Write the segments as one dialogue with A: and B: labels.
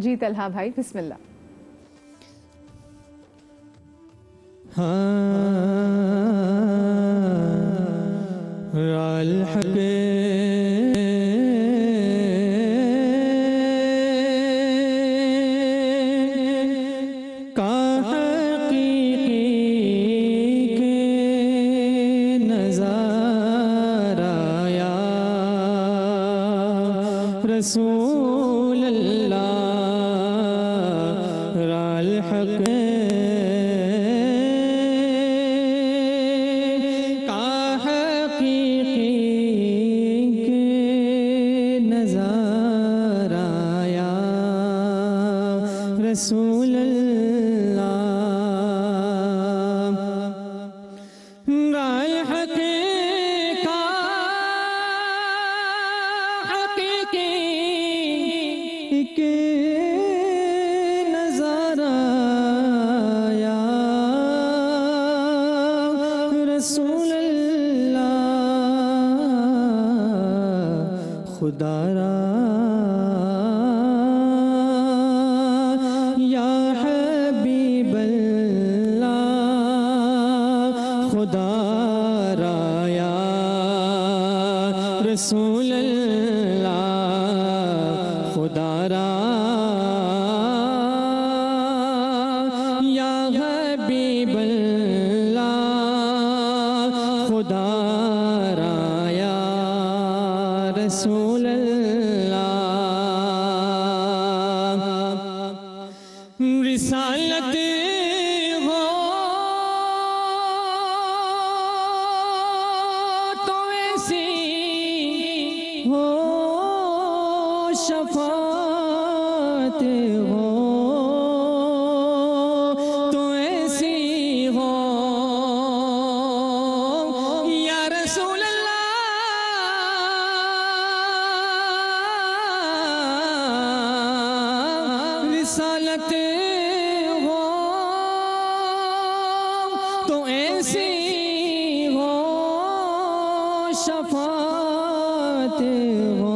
A: जी तलहा भाई बिस्मिल्लाह।
B: रसूल अल्लाह राल हक का हकीकी के नज़ारा या रसूल खुदारा या हबीबल्लाह खुदारा या रसूल अल्लाह खुदारा या हबीबल्लाह खुदारा या रसूल रिसालत हो तो ऐसी हो शफात हो तो ऐसी हो या रसूल अल्लाह रिसालत तो ऐसी हो शफात हो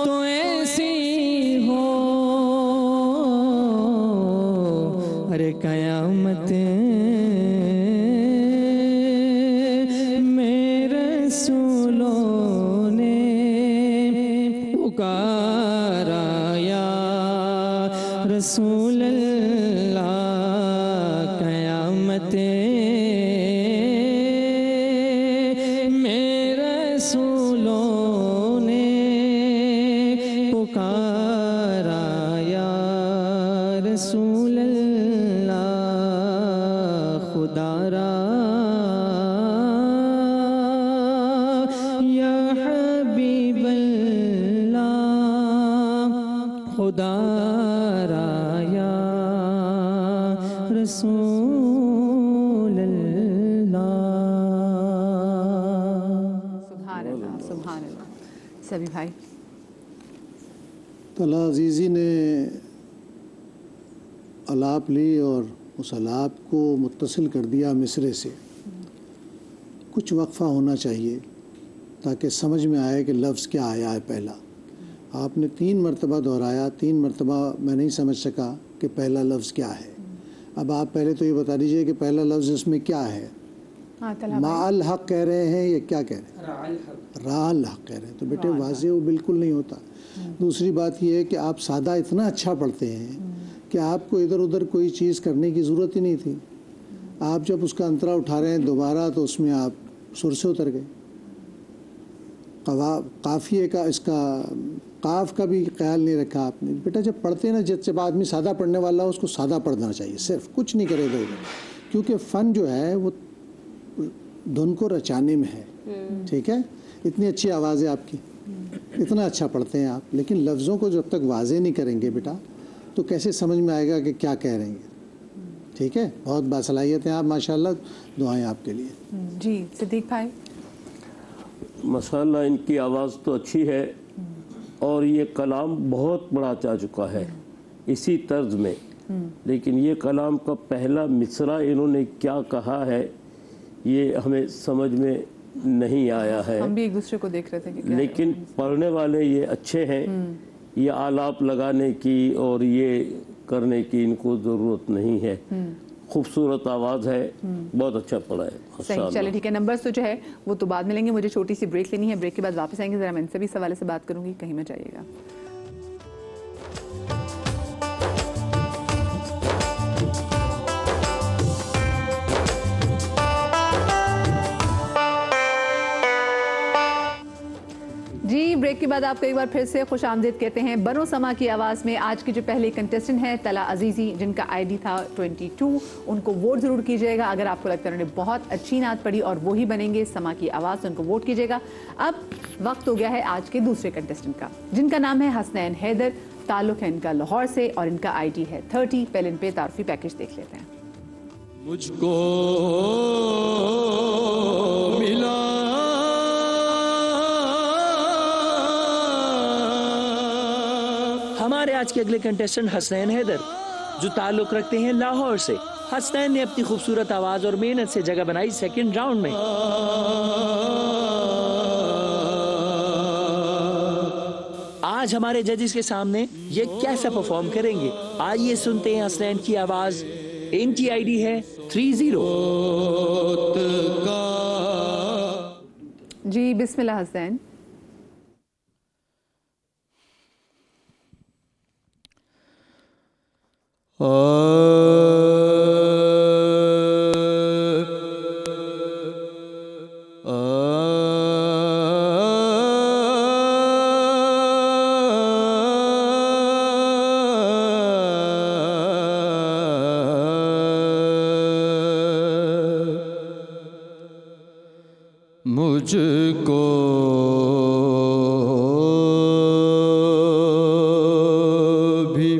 B: तो ऐसी हो अरे कयामत मेरे रसूलों ने पुकारा या रसूल मेरे रसूलों ने पुकारा या रसूल अल्लाह खुदारा या हबीबल्लाह खुदारा या रसूल
A: सभी भाई
C: तलहा अजीज़ी ने अलाप ली और उस अलाप को मुत्तसिल कर दिया मिसरे से। कुछ वक्फ़ा होना चाहिए ताकि समझ में आए कि लफ्ज़ क्या आया है। पहला आपने 3 मरतबा दोहराया, 3 मरतबा मैं नहीं समझ सका कि पहला लफ्ज़ क्या है। अब आप पहले तो ये बता दीजिए कि पहला लफ्ज़ इसमें क्या है। माल हक कह रहे हैं या क्या कह रहे हैं? राल हक कह रहे हैं। तो बेटे वाज़े वो बिल्कुल नहीं होता। दूसरी बात ये है कि आप सादा इतना अच्छा पढ़ते हैं कि आपको इधर उधर कोई चीज़ करने की ज़रूरत ही नहीं थी। आप जब उसका अंतरा उठा रहे हैं दोबारा तो उसमें आप सुर से उतर गए। काफ़िए का इसका काफ का भी ख्याल नहीं रखा आपने। बेटा जब पढ़ते हैं ना, जब आदमी सादा पढ़ने वाला हो उसको सादा पढ़ना चाहिए, सिर्फ कुछ नहीं करे इधर। क्योंकि फ़न जो है वो धुन को रचाने में है। ठीक है, इतनी अच्छी आवाज़ है आपकी, इतना अच्छा पढ़ते हैं आप, लेकिन लफ्ज़ों को जब तक वाज़े नहीं करेंगे बेटा तो कैसे समझ में आएगा कि क्या कह रहे हैं। ठीक है, बहुत बासलाहियत हैं आप माशाल्लाह, दुआएं आपके लिए।
A: जी सिद्दीक भाई।
D: माशाल्लाह इनकी आवाज़ तो अच्छी है और ये कलाम बहुत बड़ा जा चुका है इसी तर्ज में, लेकिन ये कलाम का पहला मिसरा इन्होंने क्या कहा है ये हमें समझ में नहीं आया है।
A: हम भी एक दूसरे को देख रहे थे कि क्या
D: लेकिन पढ़ने वाले ये अच्छे हैं ये आलाप लगाने की और ये करने की इनको ज़रूरत नहीं है। खूबसूरत आवाज़ है, बहुत अच्छा पड़ा है।
A: सही,
D: माशाअल्लाह।
A: चलिए ठीक है। नंबर्स तो जो है वो तो बाद में लेंगे, मुझे छोटी सी ब्रेक लेनी है। ब्रेक के बाद वापस आएंगे, ज़रा मैं इनसे भी इस हवाले से बात करूंगी, कहीं मत जाइएगा। जी, ब्रेक के बाद आपको एक बार फिर से खुश आमदीद कहते हैं। बनो समा की आवाज़ में आज की जो पहली कंटेस्टेंट है तला अजीज़ी, जिनका आईडी था 22, उनको वोट ज़रूर कीजिएगा। अगर आपको लगता है उन्होंने बहुत अच्छी नात पढ़ी और वो ही बनेंगे समा की आवाज़, तो उनको वोट कीजिएगा। अब वक्त हो गया है आज के दूसरे कंटेस्टेंट का, जिनका नाम है हसनैन हैदर। ताल्लुक़ है इनका लाहौर से और इनका आईडी है 30। पहले इन पे तारफ़ी पैकेज देख लेते हैं।
E: मुझको मिला हमारे आज के अगले कंटेस्टेंट हसनैन हैदर, जो ताल्लुक़ रखते हैं लाहौर से। हसनैन ने अपनी खूबसूरत आवाज़ और मेहनत से जगह बनाई सेकंड राउंड में। आज हमारे जजेस के सामने ये कैसा परफॉर्म करेंगे, आइए सुनते हैं हसनैन की आवाज़। इनकी आईडी है 30।
A: जी, बिस्मिल्लाह हसनैन।
E: मुझको भी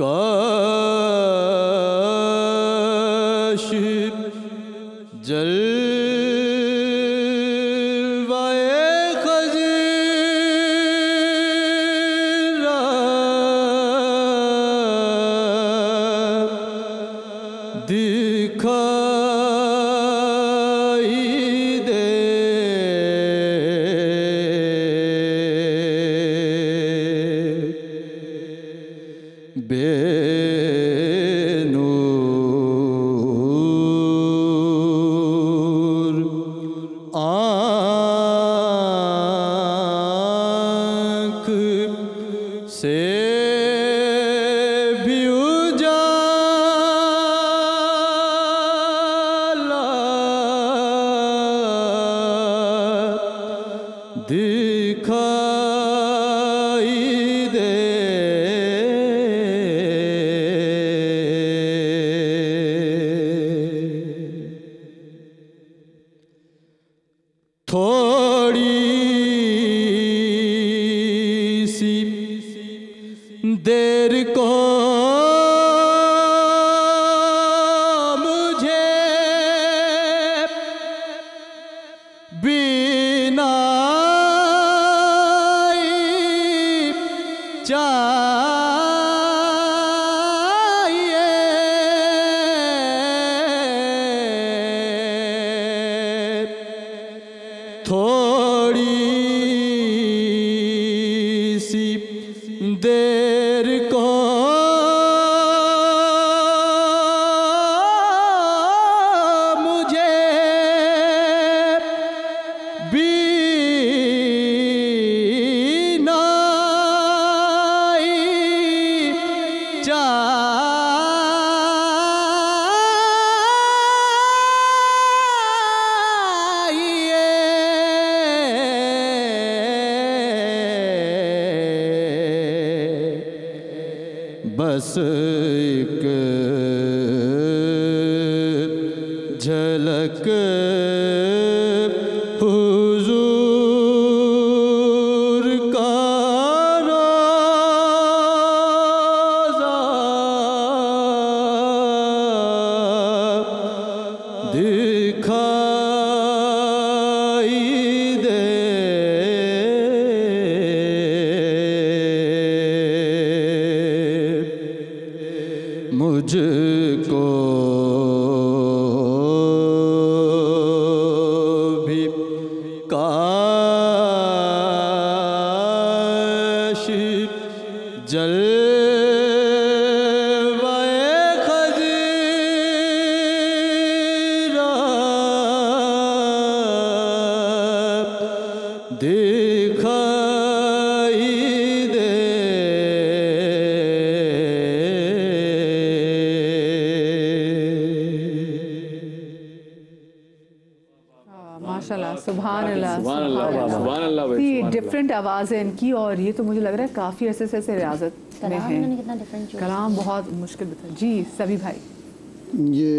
E: काश जलवाए खज़ीरा दिखाई दे, बेनूर आँख से भी उजाला दिखाई दे, थोड़ी सी देर को मुझे बीनाई चाहिए, थोड़ी सी देर को मुझे बीनाई चाहिए, बस एक झलक हुजूर का रोज़ा दिखाई दे, मुझको भी काश
B: जलवाए खजीरा दिखाई दे।
A: माशाल्लाह, सुभान अल्लाह,
F: सुभान अल्लाह, सुभान अल्लाह भाई,
A: इतनी
F: सुभान अल्लाह।
A: डिफरेंट आवाज़ है इनकी, और ये तो मुझे लग रहा है काफ़ी अरसे से ऐसे रियाजत में
G: कलाम
A: है।
G: इन्होंने कितना डिफरेंट चूज़
A: कलाम बहुत मुश्किल बता जी सभी भाई।
C: ये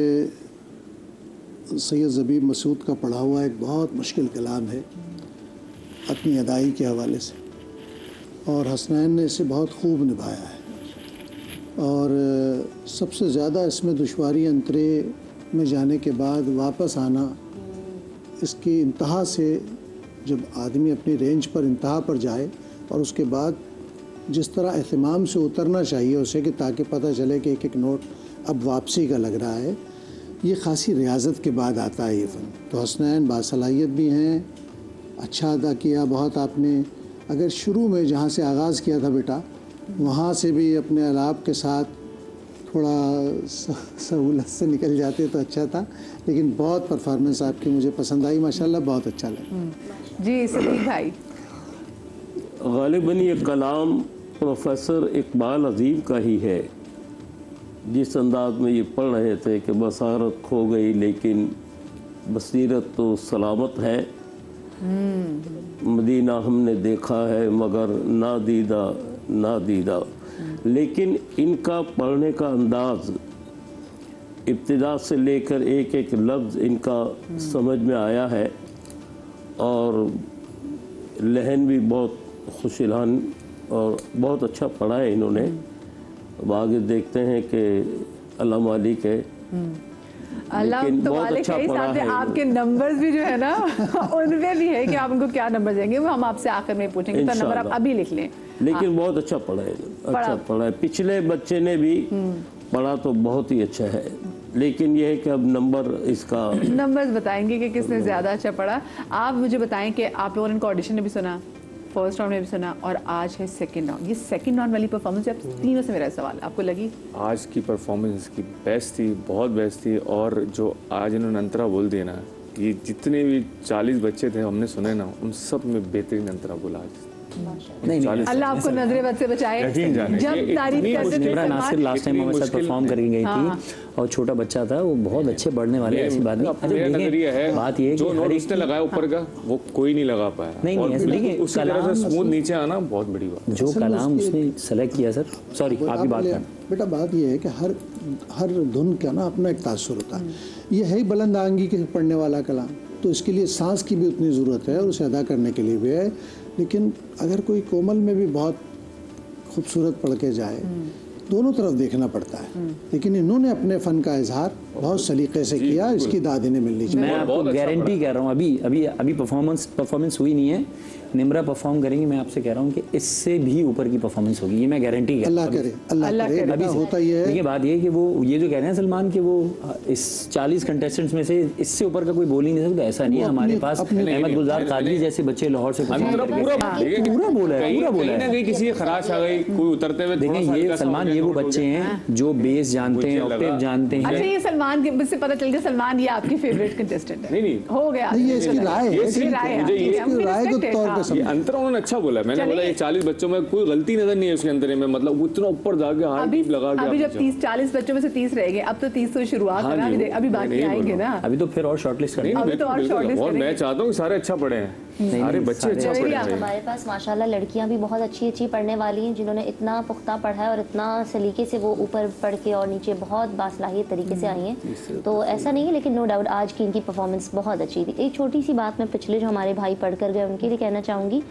C: सैयद ज़बीब मसूद का पढ़ा हुआ एक बहुत मुश्किल कलाम है अपनी अदाई के हवाले से, और हसनैन ने इसे बहुत खूब निभाया है। और सबसे ज़्यादा इसमें दुश्वारी अंतरे में जाने के बाद वापस आना, इसकी इंतहा से जब आदमी अपनी रेंज पर इंतहा पर जाए और उसके बाद जिस तरह एहतमाम से उतरना चाहिए उसे, कि ताकि पता चले कि एक एक नोट अब वापसी का लग रहा है, ये ख़ासी रियाजत के बाद आता है ये फ़न। तो हसनैन बासलाहियत भी हैं, अच्छा अदा किया बहुत आपने। अगर शुरू में जहाँ से आगाज़ किया था बेटा, वहाँ से भी अपने अलाप के साथ थोड़ा सहूलत से निकल जाते तो अच्छा था, लेकिन बहुत परफॉर्मेंस आपकी मुझे पसंद आई माशाल्लाह, बहुत अच्छा लगा।
A: जी सदीक भाई।
D: गालिबन ये कलाम प्रोफेसर इकबाल अजीम का ही है। जिस अंदाज में ये पढ़ रहे थे कि बसारत खो गई लेकिन बसीरत तो सलामत है, मदीना हमने देखा है मगर ना दीदा ना दीदा। लेकिन इनका पढ़ने का अंदाज, इब्तिदा से लेकर एक एक लफ्ज़ इनका समझ में आया है, और लहन भी बहुत खुशहाल और बहुत अच्छा पढ़ा है इन्होंने। अब आगे देखते हैं कि अल्लाह मालिक है,
A: अल्लाह
D: लेकिन
A: तो
D: बहुत
A: मालिक
D: अच्छा
A: है,
D: पढ़ा
A: साथ में
D: है
A: आपके नंबर्स भी जो है ना उनमें भी है कि आप उनको क्या नंबर देंगे, वो हम आपसे आखिर में पूछेंगे, तो नंबर आप
D: इंशाअल्लाह।
A: अभी लिख लें।
D: लेकिन बहुत अच्छा पढ़ा है, अच्छा पढ़ा है। पिछले बच्चे ने भी पढ़ा तो बहुत ही अच्छा है, लेकिन यह है कि अब नंबर इसका
A: नंबर्स बताएंगे कि किसने ज़्यादा अच्छा पढ़ा। आप मुझे बताएं कि आप लोगों ने इनको ऑडिशन में भी सुना, फर्स्ट राउंड में भी सुना, और आज है सेकंड राउंड। ये सेकंड राउंड वाली परफॉर्मेंस आप तीनों से मेरा सवाल आपको लगी?
F: आज की परफॉर्मेंस की बेस्ट थी, बहुत बेस्ट थी। और जो आज इन्होंने अंतरा बोल दिया ना, ये जितने भी 40 बच्चे थे हमने सुने ना, उन सब में बेहतरीन अंतरा बोला आज।
E: नहीं
A: अल्लाह आपको नजरे बद से बचाए।
F: यकीन जाने,
A: जब
F: ये
A: तारीफ
F: इतनी
A: करते थे
E: निम्रा नासिर
A: सलमान,
E: लास्ट टाइम हमारे साथ
F: मुश्किल
E: परफॉर्म करके गई
A: हाँ।
E: थी, और छोटा बच्चा था, वो बहुत अच्छे बढ़ने वाले, ऐसी बात नहीं।
F: अब मेरा नजरिया है,
E: बात ये है
F: जो
E: कि
F: नोट
E: हर एक
F: उसने लगाया ऊपर का वो कोई नहीं लगा पाया।
E: नहीं,
F: और
E: ऐसे देखिए,
F: उसी तरह
E: कलाम-
F: से स्मूथ नीचे आना बहुत बड़ी बात।
E: जो
C: असल में
E: कलाम
C: उसकी
E: उसने सेलेक्ट किया, सर सॉरी आपकी बात कर।
C: बेटा बात यह है कि हर धुन का ना अपना एक तासुर होता है। ये है ही बुलंद आंगी के पढ़ने वाला कलाम, तो इसके लिए सांस की भी उतनी ज़रूरत है और उसे अदा करने के लिए भी है। लेकिन अगर कोई कोमल में भी बहुत खूबसूरत पढ़ के जाए, दोनों तरफ देखना पड़ता है। लेकिन इन्होंने अपने फ़न का इजहार बहुत सलीके से किया, इसकी दाद इन्हें मिलनी चाहिए।
E: मैं आपको गारंटी कह रहा हूँ, अभी परफॉर्मेंस हुई नहीं है, निम्रा परफॉर्म करेंगे, मैं आपसे कह रहा हूँ कि इससे भी ऊपर की परफॉर्मेंस होगी, ये मैं गारंटी कह
C: अल्लाह करे, अल्लाह करे। बेटा होता ये है,
E: देखिए बात ये है कि वो ये जो कह रहे हैं सलमान कि वो इस 40 कंटेस्टेंट्स में से इससे ऊपर का कोई बोल ही नहीं सकता, ऐसा नहीं है। हमारे पास अहमद गुलजार कादरी जैसे बच्चे लाहौर से
F: अंतरा पूरा
E: पूरा बोला है, पूरा बोला
F: कहीं ना
E: है।
F: कहीं किसी की खराश आ गई, कोई उतरते हुए थोड़ा सा
E: देखिए ये
F: हल्का सा
E: सलमान,
F: हो
E: ये
F: गया,
E: वो
F: नोट हो
E: बच्चे
F: गया।
E: हैं जो बेस जानते हैं,
F: मुझे
E: ऑक्टेव
F: लगा।
E: जानते हैं।
A: अच्छा ये सलमान के से पता चल गया सलमान ये आपकी फेवरेट कंटेस्टेंट है।
F: नहीं
A: हो गया।
C: नहीं, ये इसकी राय है,
A: इसकी राय है,
F: मुझे
A: ठीक है,
C: इसकी
A: हमको
C: राय के
A: respect है,
C: तौर पे
A: हाँ।
C: समझ।
F: ये अंतरा उन्होंने अच्छा बोला। मैंने बोला ये 40 बच्चों में कोई गलती नजर नहीं है उसके अंतरे में, मतलब उतना ऊपर जाके हाई
A: अभी
F: टीप लगा के
A: अभी जब
F: आप-
A: 30-40 बच्चों में से 30 रह गए, अब तो 30 तो शुरुआत
F: हाँ
A: है ना,
F: जी,
A: अभी
F: वो
A: बाकी
F: नहीं
A: आएंगे
F: बोला।
A: ना।
E: अभी तो फिर और शॉर्टलिस्ट
F: नहीं,
E: करना
A: अभी तो और
F: बिल्कुल,
A: shortlist
F: और मैं
A: करेंगे।
F: चाहता हूँ कि सारे अच्छा पढ़े हैं, सारे बच्चे
E: सारे
F: अच्छा
A: अच्छा
F: पढ़े
A: पढ़े
F: हैं।
G: हमारे पास माशाल्लाह लड़कियां भी बहुत अच्छी अच्छी पढ़ने वाली हैं, जिन्होंने इतना पुख्ता पढ़ा है और इतना सलीके से वो ऊपर पढ़ के और नीचे बहुत बासलाहियत तरीके से आई हैं। तो ऐसा नहीं है, लेकिन नो डाउट आज की इनकी परफॉर्मेंस बहुत अच्छी थी। एक छोटी सी बात मैं पिछले जो हमारे भाई पढ़ कर गए उनके लिए कहना चाहूँगी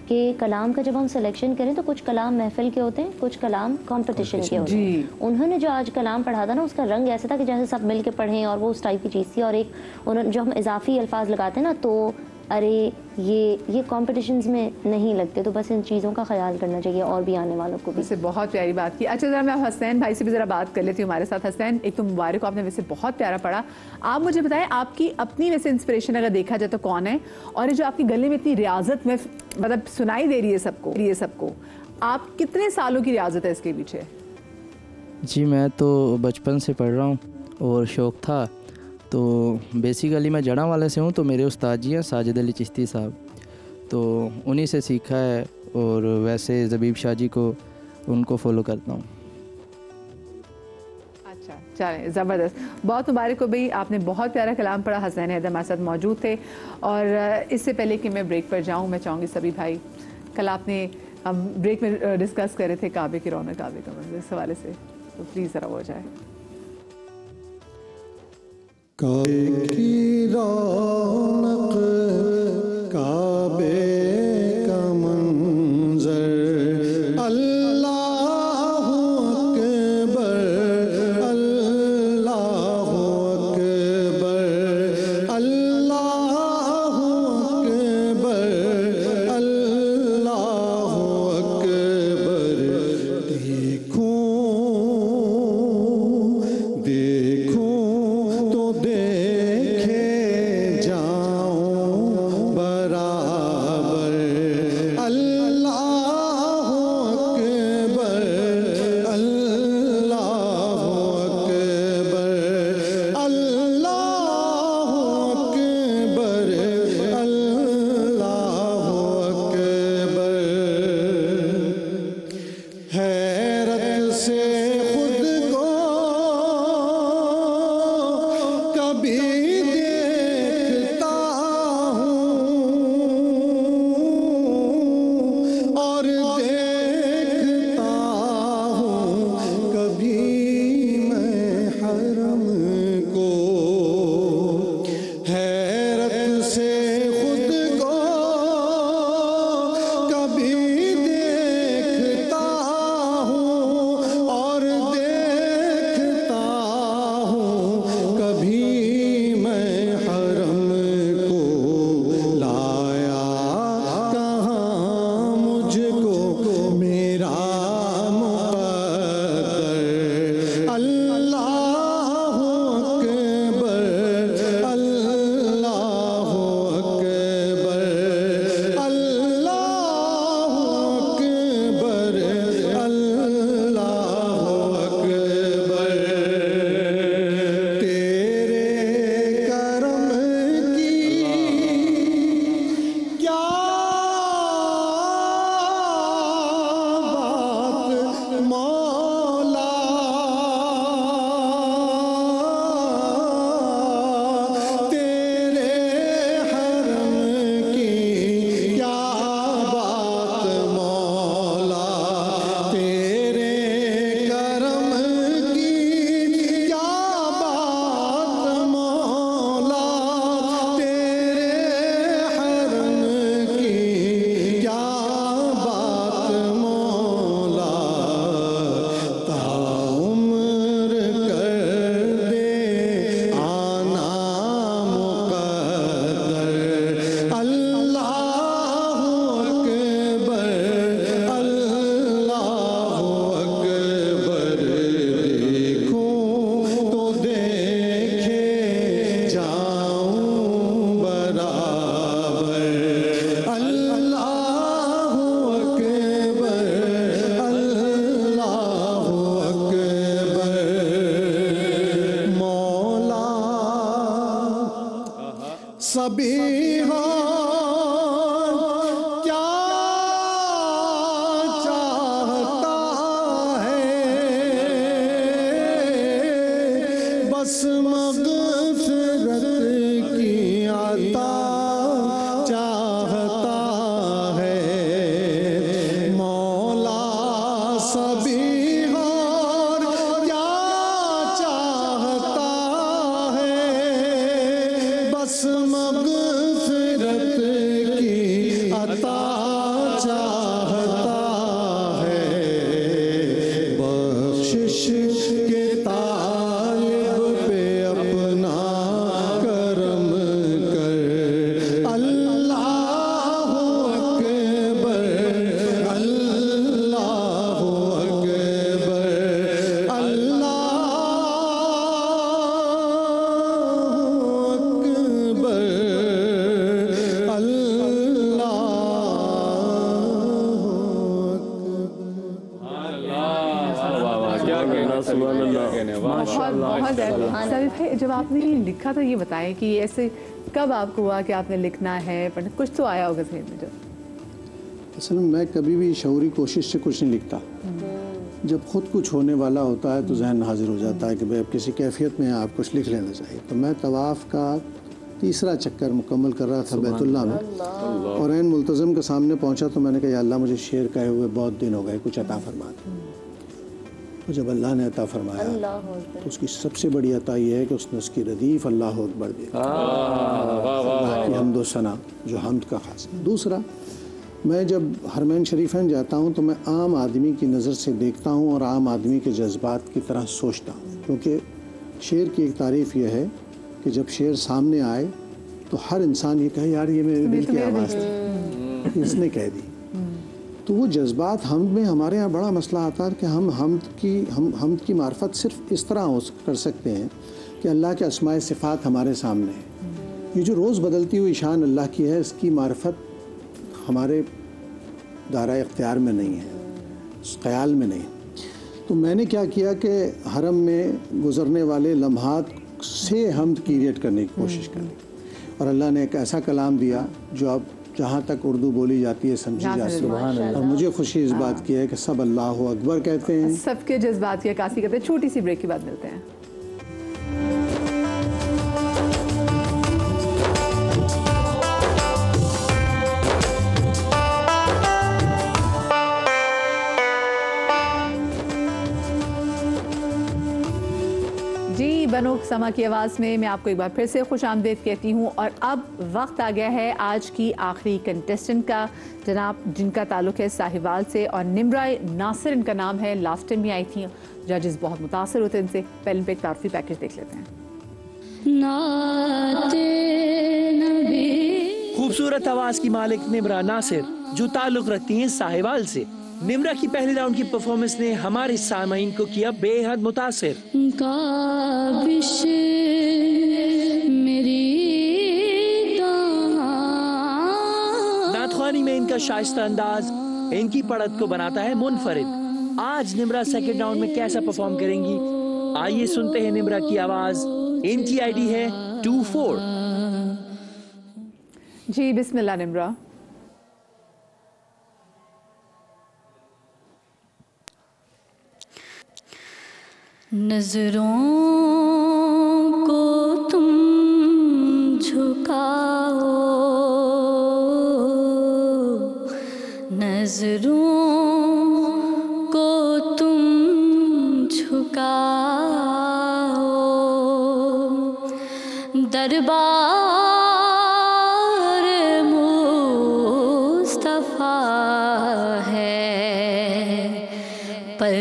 G: कि कलाम का जब हम सिलेक्शन करें तो कुछ कलाम महफिल के होते हैं, कुछ कलाम कंपटीशन के होते हैं। उन्होंने जो आज कलाम पढ़ा था ना, उसका रंग ऐसा था कि जैसे सब मिल के पढ़ें, और वो उस टाइप की चीज़ थी। और एक उन्होंने जो हम इजाफी अल्फाज लगाते हैं ना, तो अरे ये कॉम्पिटिशन्स में नहीं लगते, तो बस इन चीज़ों का ख्याल करना चाहिए और भी आने वालों को भी।
A: वैसे बहुत प्यारी बात की। अच्छा ज़रा मैं हसनैन भाई से भी ज़रा बात कर लेती हूँ हमारे साथ। हसनैन, एक तो मुबारक, आपने वैसे बहुत प्यारा पढ़ा। आप मुझे बताएं आपकी अपनी वैसे इंस्पिरेशन अगर देखा जाए तो कौन है, और ये जो आपके गले में इतनी रियाजत में मतलब सुनाई दे रही है सबको, आप कितने सालों की रियाजत है इसके पीछे?
H: जी मैं तो बचपन से पढ़ रहा हूँ और शौक़ था। तो बेसिकली मैं जड़ांवाला से हूँ, तो मेरे उस्ताद जी हैं साजिद अली चिश्ती साहब, तो उन्हीं से सीखा है। और वैसे ज़बीब शाह जी को उनको फॉलो करता हूँ।
A: अच्छा, चलें, ज़बरदस्त, बहुत मुबारक हो भाई, आपने बहुत प्यारा कलाम पढ़ा। हसनैन हैदर हमारे साथ मौजूद थे। और इससे पहले कि मैं ब्रेक पर जाऊँ, मैं चाहूँगी सभी भाई, कल आपने हम ब्रेक में डिस्कस कर रहे थे काबे की रौनक, काबे का मंजर, इस हवाले से तो प्लीज़ ज़रा हो जाए।
C: काबे की रौनक, काबे का मंजर, अल्लाहु अकबर, अल्लाहु अकबर, अल्लाहु अकबर, अल्लाहु अकबर। देखूं तो देखे जाऊं बराबर, अल्लाहु अकबर, अल्लाहु अकबर, अल्लाहु अकबर, अल्लाहु अकबर। हैरत से खुद को कभी देखता हूँ और देखता हूँ कभी मैं हरम को। हैरत से खुद को कभी देखता हूँ और देखता हूँ कभी मैं हरम को। लाया कहाँ मुझको मेरा मुक़द्दर, अल्लाहु अकबर, अल्लाहु अकबर, अल्लाहु अकबर, अल्लाहु अकबर। तेरे करम की क्या बात मौला, तेरे हरम की क्या बात मौला, तेरे करम की क्या बात मौला, तेरे हरम की क्या बात मौला। ताउम्र कर दे आना मुक़द्दर, अल्लाहु अकबर, अल्लाहु अकबर। देखूं तो देखे जाऊं बराबर, अल्लाहु अकबर, अल्लाहु अकबर। मौला सभी हो क्या चाहता है, बस मग़फ़िरत की अता चाहता है। मौला सभी और क्या चाहता है, बस मग़फ़िरत की अता चाहता है। बख्शिश के तालिब पे
D: अल्लाह, सुभान अल्लाह।
A: बहुत बहुत है। सभी भाई, जब आपने ये लिखा था, ये बताएं कि ऐसे कब आपको हुआ कि आपने लिखना है, पर कुछ तो आया होगा जहन में जब?
C: असल में मैं कभी भी शऊरी कोशिश से कुछ नहीं लिखता। जब खुद कुछ होने वाला होता है तो जहन हाजिर हो जाता है कि भाई अब किसी कैफियत में आप कुछ लिख लेना चाहिए। तो मैं तवाफ़ का तीसरा चक्कर मुकम्मल कर रहा था बैतुल्लाह में, और ऐन मुल्तज़म के सामने पहुंचा तो मैंने कहा या अल्लाह, मुझे शेर कहे हुए बहुत दिन हो गए, कुछ अता फरमा दे। तो जब अल्लाह ने अता फरमाया तो उसकी सबसे बड़ी अता यह है कि उसने उसकी रदीफ़ अल्लाह अकबर दी, अल्लाह की हम्द व सना, जो हम्द का खास। दूसरा, मैं जब हरमैन शरीफैन जाता हूँ तो मैं आम आदमी की नज़र से देखता हूँ और आम आदमी के जज्बात की तरह सोचता हूँ, क्योंकि शेर की एक तारीफ़ यह है कि जब शेर सामने आए तो हर इंसान ये कहे यार ये मेरे दिल की आवाज़ थी, इसने कह दी। तो वो जज्बात हमद में हमारे यहाँ बड़ा मसला आता है कि हम हमद की मार्फत सिर्फ इस तरह कर सकते हैं कि अल्लाह के अस्माए सिफ़ात हमारे सामने है। ये जो रोज़ बदलती हुई शान अल्लाह की है, इसकी मार्फत हमारे दायरा इख्तियार में नहीं है, ख़याल में नहीं। तो मैंने क्या किया कि हरम में गुज़रने वाले लम्हात से हम्द क्रिएट करने की कोशिश करी, और अल्लाह ने एक ऐसा कलाम दिया जो अब जहाँ तक उर्दू बोली जाती है समझी जाती है। और मुझे खुशी इस बात की है कि सब अल्लाह अकबर कहते हैं,
A: सबके जज्बात की अक्कासी करते हैं। छोटी सी ब्रेक के बाद मिलते हैं। बनो समा की आवाज़ में मैं आपको एक बार फिर से खुश आमदीद कहती हूँ। और अब वक्त आ गया है आज की आखिरी कंटेस्टेंट का, जनाब जिनका ताल्लुक़ है साहिवाल से, और निम्रा नासिर इनका नाम है। लास्ट टाइम भी आई थी, जजेस बहुत मुतासर होते हैं इनसे। पहले पे एक तारफ़ी पैकेज देख लेते हैं।
E: खूबसूरत आवाज़ की मालिक निम्रा नासिर, जो ताल्लुक़ रखती हैं साहिवाल से। निम्रा की पहले राउंड की परफॉर्मेंस ने हमारे सामईन को किया बेहद मुतासिर। नातख्वानी में इनका शाइस्ता अंदाज इनकी पढ़त को बनाता है मुनफरिद। आज निम्रा सेकंड राउंड में कैसा परफॉर्म करेंगी, आइए सुनते हैं निम्रा की आवाज़। इनकी आईडी है 24।
A: जी बिस्मिल्लाह निम्रा।
I: नजरों को तुम झुकाओ, नजरों को तुम झुकाओ, दरबार मुस्तफा है, पर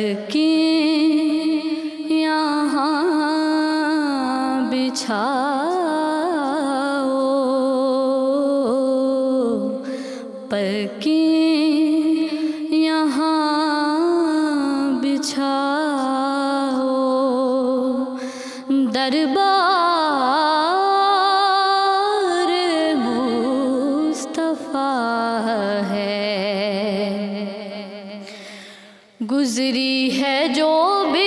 I: बिछाओ, पलकें यहाँ बिछाओ, दरबार मुस्तफा है। गुजरी है जो भी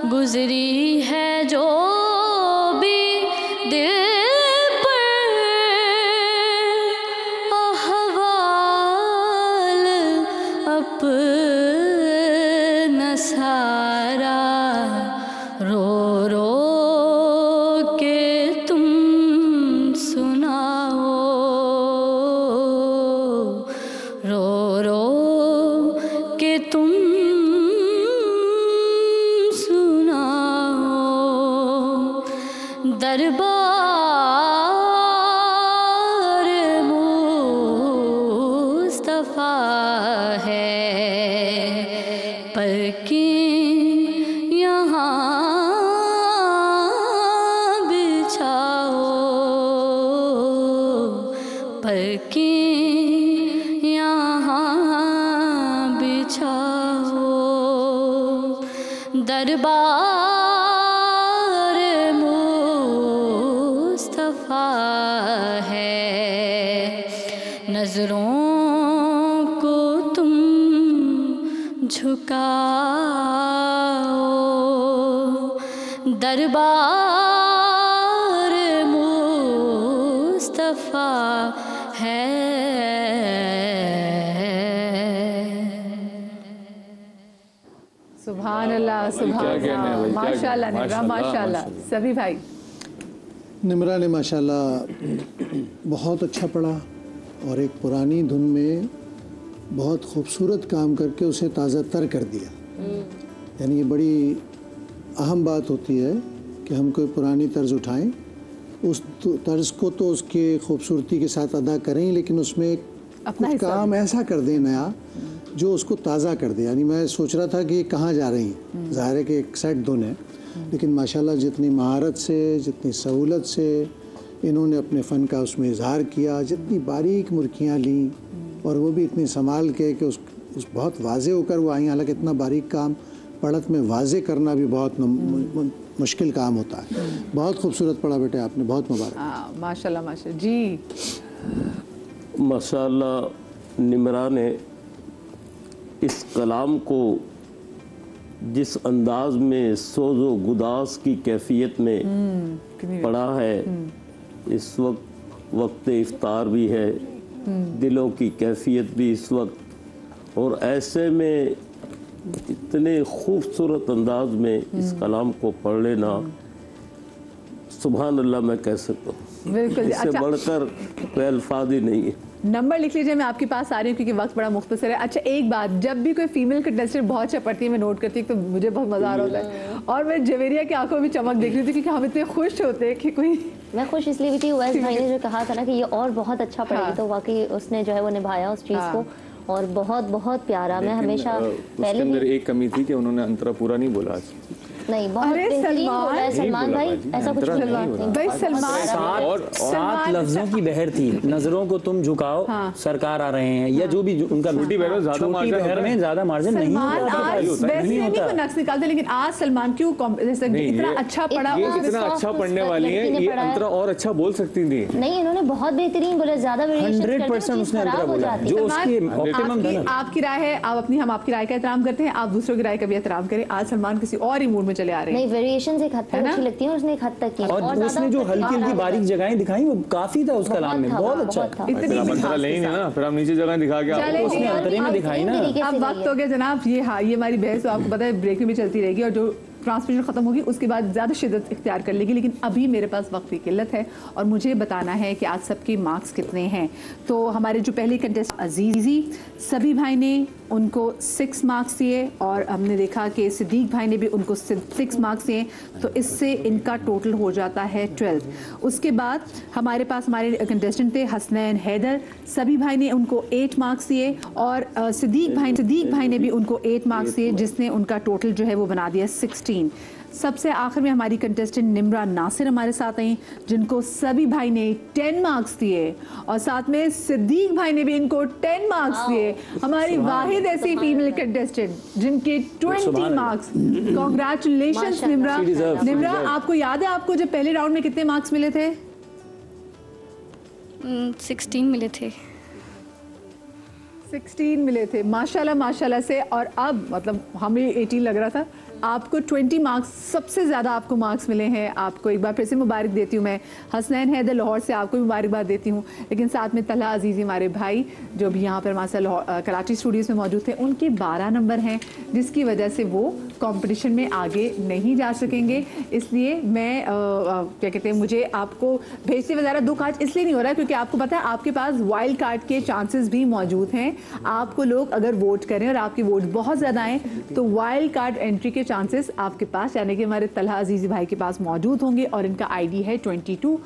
I: गुजरी है जो भी दिल पर अहवाल अपना सारा, रो रो के तुम सुनाओ, रो रो के तुम दरबार मुस्तफा है, पलकें दरबार मुस्तफा है, नजरों को तुम झुकाओ, दरबार मुस्तफा है।
A: सुभान अल्लाह, सुभान अल्लाह, माशाल्लाह निम्रा, माशाल्लाह। सभी भाई,
C: निम्रा ने माशाल्लाह बहुत अच्छा पढ़ा और एक पुरानी धुन में बहुत खूबसूरत काम करके उसे ताज़ा तर कर दिया। यानी ये बड़ी अहम बात होती है कि हम कोई पुरानी तर्ज उठाएं, उस तर्ज को तो उसके खूबसूरती के साथ अदा करें, लेकिन उसमें कुछ काम ऐसा कर दें नया जो उसको ताज़ा कर दे। यानी मैं सोच रहा था कि कहाँ जा रही हैं, ज़ाहिर है कि एक सेट धुन है, लेकिन माशाल्लाह जितनी महारत से, जितनी सहूलत से इन्होंने अपने फ़न का उसमें इजहार किया, जितनी बारीक मुर्खियाँ लीं और वो भी इतनी संभाल के कि उस बहुत वाज़े होकर वो आई। हालांकि इतना बारीक काम पढ़त में वाज़े करना भी बहुत मुश्किल काम होता है। बहुत खूबसूरत पढ़ा बेटे आपने, बहुत मुबारक।
A: माशाल्लाह माशाल्लाह जी।
D: माशाल्लाह निम्रा ने इस कलाम को जिस अंदाज में सोज़ो गुदास की कैफियत में पढ़ा है, इस वक्त इफ्तार भी है, दिलों की कैफियत भी इस वक्त, और ऐसे में इतने खूबसूरत अंदाज में इस कलाम को पढ़ लेना, सुभान अल्लाह मैं कह सकता हूँ।
A: बिल्कुल,
D: इससे
A: अच्छा
D: बढ़कर कोई अल्फाज ही नहीं है।
A: नंबर लिख लीजिए, मैं आपके पास आ रही हूँ क्योंकि वक्त बड़ा मुख्तसर है। अच्छा एक बात, जब भी कोई फीमेल कंटेस्टेंट बहुत अच्छा पढ़ती है, मैं नोट करती हूँ तो मुझे बहुत मज़ा आ रहा होता है, और मैं जवेरिया की आंखों में चमक देख रही थी क्योंकि हम इतने खुश होते हैं कि कोई।
G: मैं खुश इसलिए भी थी, उवैस भाई ने जो कहा था ना कि ये और बहुत अच्छा पढ़ेगी, तो वाकई उसने जो है वो निभाया उस चीज़ को, और बहुत बहुत प्यारा। मैं हमेशा
F: उसके अंदर एक कमी थी कि उन्होंने अंतरा पूरा नहीं बोला आज।
G: नहीं, बहुत बेहतरीन बोला है सलमान भाई, ऐसा कुछ नहीं
A: भाई। सलमान
E: सात लफ्जों की बहर थी, नजरों को तुम झुकाओ, सरकार आ रहे हैं, या जो भी उनका छोटी बहर में ज्यादा मार्जिन नहीं
A: होता, नक्स निकालते, लेकिन आज सलमान क्यों इतना अच्छा पढ़ा,
F: इतना अच्छा पढ़ने वाली है, ये अंतरा और अच्छा बोल सकती थी।
G: नहीं, इन्होंने बहुत बेहतरीन बोला, ज्यादा
E: 100% उसने अंतरा बोला, जो उसकी ऑप्टिमम था।
A: आपकी राय है, आप अपनी, हम आपकी राय का एहतराम करते हैं, आप दूसरों की राय का भी एहतराम करें। आज सलमान किसी और ही मूड में चले आ रहे हैं।
G: नहीं, वेरिएशंस एक हद तक अच्छी लगती हैं, उसने एक हद तक की,
E: और उसने जो हल्की बारीक जगहें दिखाई वो काफी था उस कलाम में, बहुत अच्छा।
F: इतनी नहीं ना, फिर हम नीचे जगह दिखा के
E: उसने अंतरे में दिखाई ना।
A: अब वक्त हो गया जनाब, ये हाँ ये हमारी बहस तो आपको पता है ब्रेक में भी चलती रहेगी, और जो ट्रांसमिशन ख़त्म होगी उसके बाद ज़्यादा शिद्दत इख्तियार कर लेगी, लेकिन अभी मेरे पास वक्त की किल्लत है और मुझे बताना है कि आज सबके मार्क्स कितने हैं। तो हमारे जो पहले कंटेस्ट अजीज़ी, सभी भाई ने उनको 6 मार्क्स दिए, और हमने देखा कि सिद्दीक भाई ने भी उनको 6 मार्क्स दिए, तो इससे इनका टोटल हो जाता है 12। उसके बाद हमारे पास हमारे कंटेस्टेंट थे हसनैन हैदर, सभी भाई ने उनको 8 मार्क्स दिए, और सिद्दीक भाई ने भी उनको 8 मार्क्स दिए, जिसने उनका टोटल जो है वो बना दिया 16। सबसे आखिर में हमारी कंटेस्टेंट निम्रा नासिर हमारे साथ आई, जिनको सभी भाई ने 10 मार्क्स दिए, और साथ में सिद्दीक भाई ने भी इनको 10 मार्क्स दिए। हमारी वाहिद ऐसी फीमेल कंटेस्टेंट जिनके 20 मार्क्स। कॉन्ग्रेचुलेशंस निम्रा। निम्रा, आपको याद है आपको जब पहले राउंड में कितने मार्क्स मिले थे?
I: 16 मिले थे।
A: 16 मिले थे, माशाल्लाह माशाल्लाह से। और अब मतलब हमें 18 लग रहा था, आपको 20 मार्क्स, सबसे ज़्यादा आपको मार्क्स मिले हैं। आपको एक बार फिर से मुबारक देती हूँ मैं। हसनैन हैदर लाहौर से आपको भी मुबारकबाद देती हूँ, लेकिन साथ में तलहा अजीज़ी हमारे भाई जो भी यहाँ पर माशाल्लाह कराची स्टूडियोज़ में मौजूद थे, उनके 12 नंबर हैं, जिसकी वजह से वो कंपटीशन में आगे नहीं जा सकेंगे। इसलिए मैं क्या कहते हैं, मुझे आपको भेजते हुए ज़रा दुख आज इसलिए नहीं हो रहा क्योंकि आपको पता है आपके पास वाइल्ड कार्ड के चांसेस भी मौजूद हैं। आपको लोग अगर वोट करें और आपके वोट बहुत ज़्यादा आएँ तो वाइल्ड कार्ड एंट्री के चांसेस आपके पास, यानी कि हमारे तलहा अजीज़ी भाई के पास मौजूद होंगे, और इनका ID है 22। तो